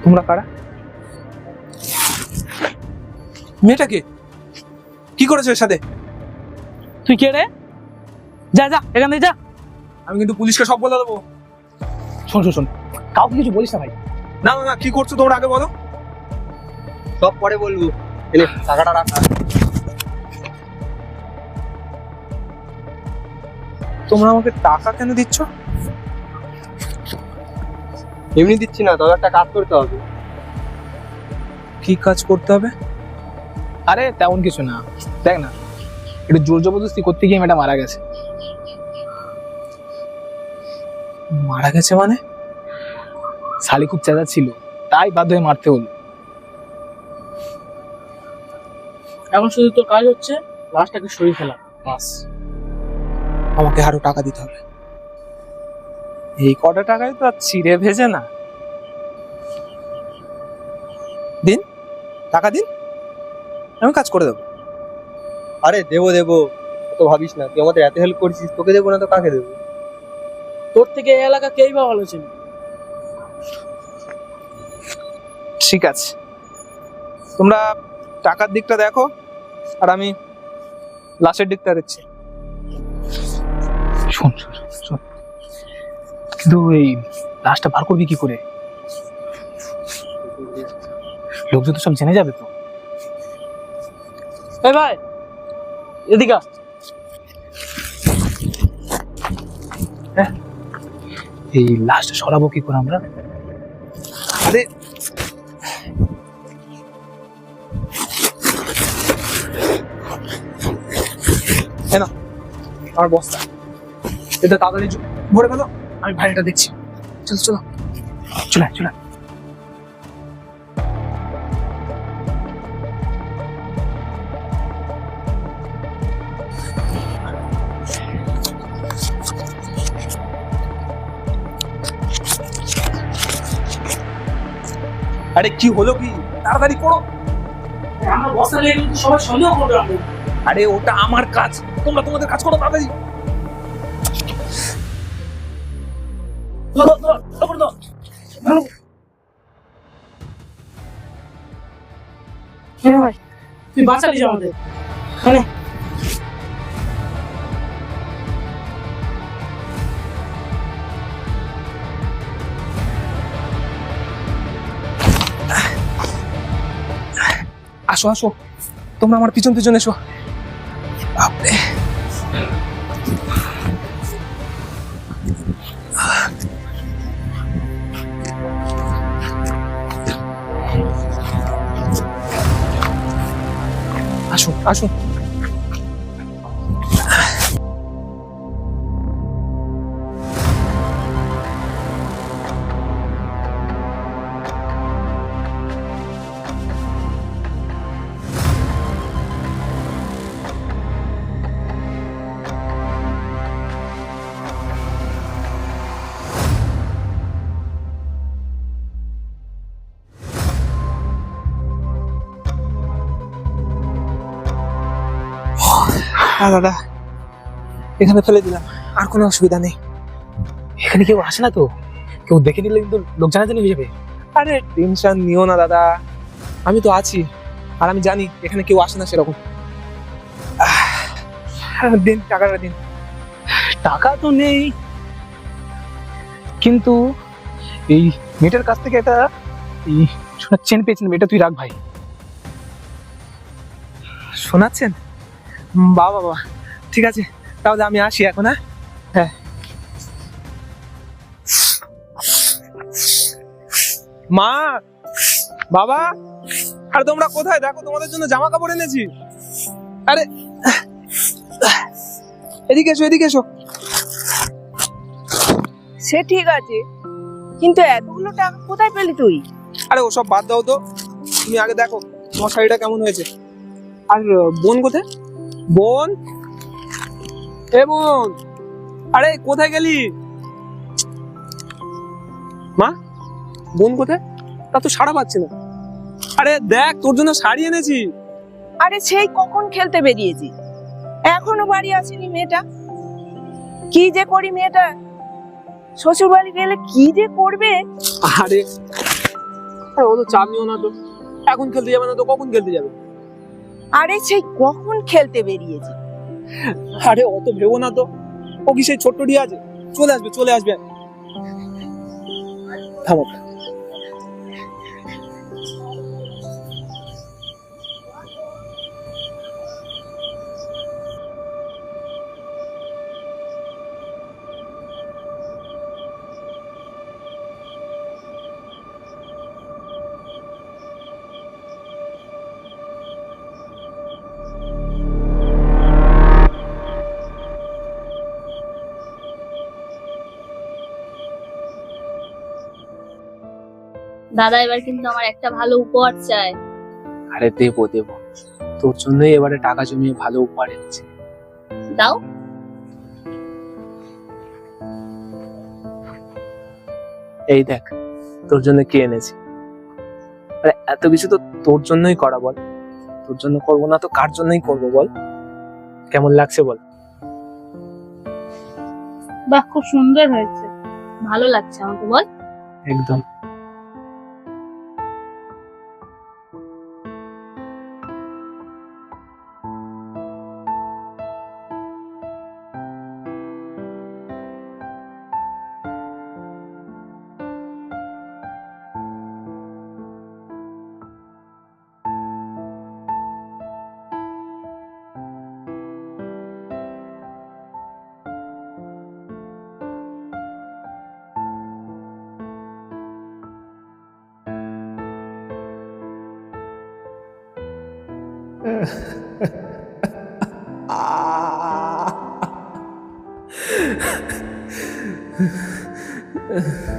তোমরা কারা? মেয়েটাকে কি করেছো এর সাথে? তুই কে রে? যা যা এখান থেকে যা। আমি কিন্তু পুলিশকে সব বলে দেবো। শোন শোন শোন, কাউকে কিছু বলিস না ভাই। না না না, কি করছো তোমরা আগে বলো। সব পরে বলবো, এনে টাকাটা রাখা। তোমরা আমাকে টাকা কেন দিচ্ছ? এমনি দিচ্ছি না, তবে একটা কাজ করতে হবে। কি কাজ করতে হবে? আরে তেমন কিছু না, দেখ না একটু জোর জবরদস্তি করতে গিয়ে মেয়েটা মারা গেছে। মারা গেছে মানে? শালি খুব চেঁচা ছিল, তাই বাধ্য হয়ে মারতে হলো। এখন শুধু তোর কাজ হচ্ছে লাশটাকে সরিয়ে ফেলা, বাস। আমাকে আরো টাকা দিতে হবে। এই কটা টাকায় তো আর ছিঁড়ে ভেজে না। দিন, টাকা দিন, আমি কাজ করে দেবো। আরে দেবো দেবো, তো ভাবিস না, তুই আমাদের এত হেল্প করছিস, তোকে দেবো না তো কাকে দেবো? তোর থেকে এই এলাকা কেই বা ভালো ছিল। ঠিক আছে, তোমরা টাকার দিকটা দেখো আর আমি লাশের দিকটা দেখছি। শোন শোন শোন, কিন্তু এই লাশটা বার করবি কি করে? লোকজন তো সব জেনে যাবে তো। এই ভাই এদিকে আস। এই লাশটা সরাবো কি করে আমরা? আরে না, আমার বস্তা, এটা তাড়াতাড়ি ভরে ফেলো, আমি ভাইটা দেখছি। চল চলো, চলে চলে। আরে কি হলো কি, তাড়াতাড়ি করো। আমরা বস্তা নিয়ে কিন্তু সবাই সন্দেহ করবে আমাদের। আরে ওটা আমার কাজ, তোমরা তোমাদের কাজ করো তাড়াতাড়ি। তুই বাঁচালিস আমাদের। মানে আসো আসো, তোমরা আমার পিছন পিছন এসো। বাপরে, আসো আসো। হ্যাঁ দাদা, এখানে ফেলে দিলাম, আর কোনো অসুবিধা নেই। এখানে কেউ আসে না তো? কেউ দেখে নিলে কিন্তু লোক জানাজানি হয়ে যাবে। আরে টেনশন নিও না দাদা, আমি তো আছি, আর আমি জানি এখানে কেউ আসে না সেরকম। দিন, টাকাটা দিন। টাকা তো নেই, কিন্তু এই মেয়েটার কাছ থেকে একটা এই সোনার চেন পেয়েছিলাম, এটা তুই রাখ ভাই। শোনাচ্ছেন? বাবা বাবা, ঠিক আছে, তাহলে আমি আসি এখন। হ্যাঁ হ্যাঁ। মা, বাবা, আর তোমরা কোথায়? দেখো তোমাদের জন্য জামা কাপড় এনেছি। আরে এদিকে এসো, এদিকে এসো। সে ঠিক আছে, কিন্তু এতগুলো টাকা কোথায় পেলি তুই? আরে ওসব বাদ দাও তো, তুমি আগে দেখো তোমার শাড়িটা কেমন হয়েছে। আর বোন কোথায়? বোন, এ বোন, আরে কোথায় গেলি? মা, বোন কোথায়? তা তো সাড়া পাচ্ছি না। আরে দেখ, তোর জন্য শাড়ি এনেছি। আরে সেই কখন খেলতে বেরিয়েছি, এখনো বাড়ি আসেনি মেয়েটা। কি যে করি মেয়েটা, শ্বশুর বাড়ি গেলে কি যে করবে। আরে আরে, অত চাপ নিও না তো, এখন খেলতে যাবে না তো কখন খেলতে যাবে? আরে সেই কখন খেলতে বেরিয়েছে। আরে অত ভেবো না তো, ও কি সেই ছোট্ট ডিয়া আছে? চলে আসবে চলে আসবে। থামো। দাদা এবার কিন্তু আমার একটা ভালো উপহার চাই। আরে দেবো দেবো, তোর জন্যই এবারে টাকা জমিয়ে ভালো উপহার এনেছি। দাও। এই দেখ তোর জন্য কি এনেছি। আরে এত কিছু তো তোর জন্যই করা, বল তোর জন্য করবো না তো কার জন্যই করবো বল? কেমন লাগছে বল? বাহ, খুব সুন্দর হয়েছে, ভালো লাগছে আমাকে, বল। একদম। Ah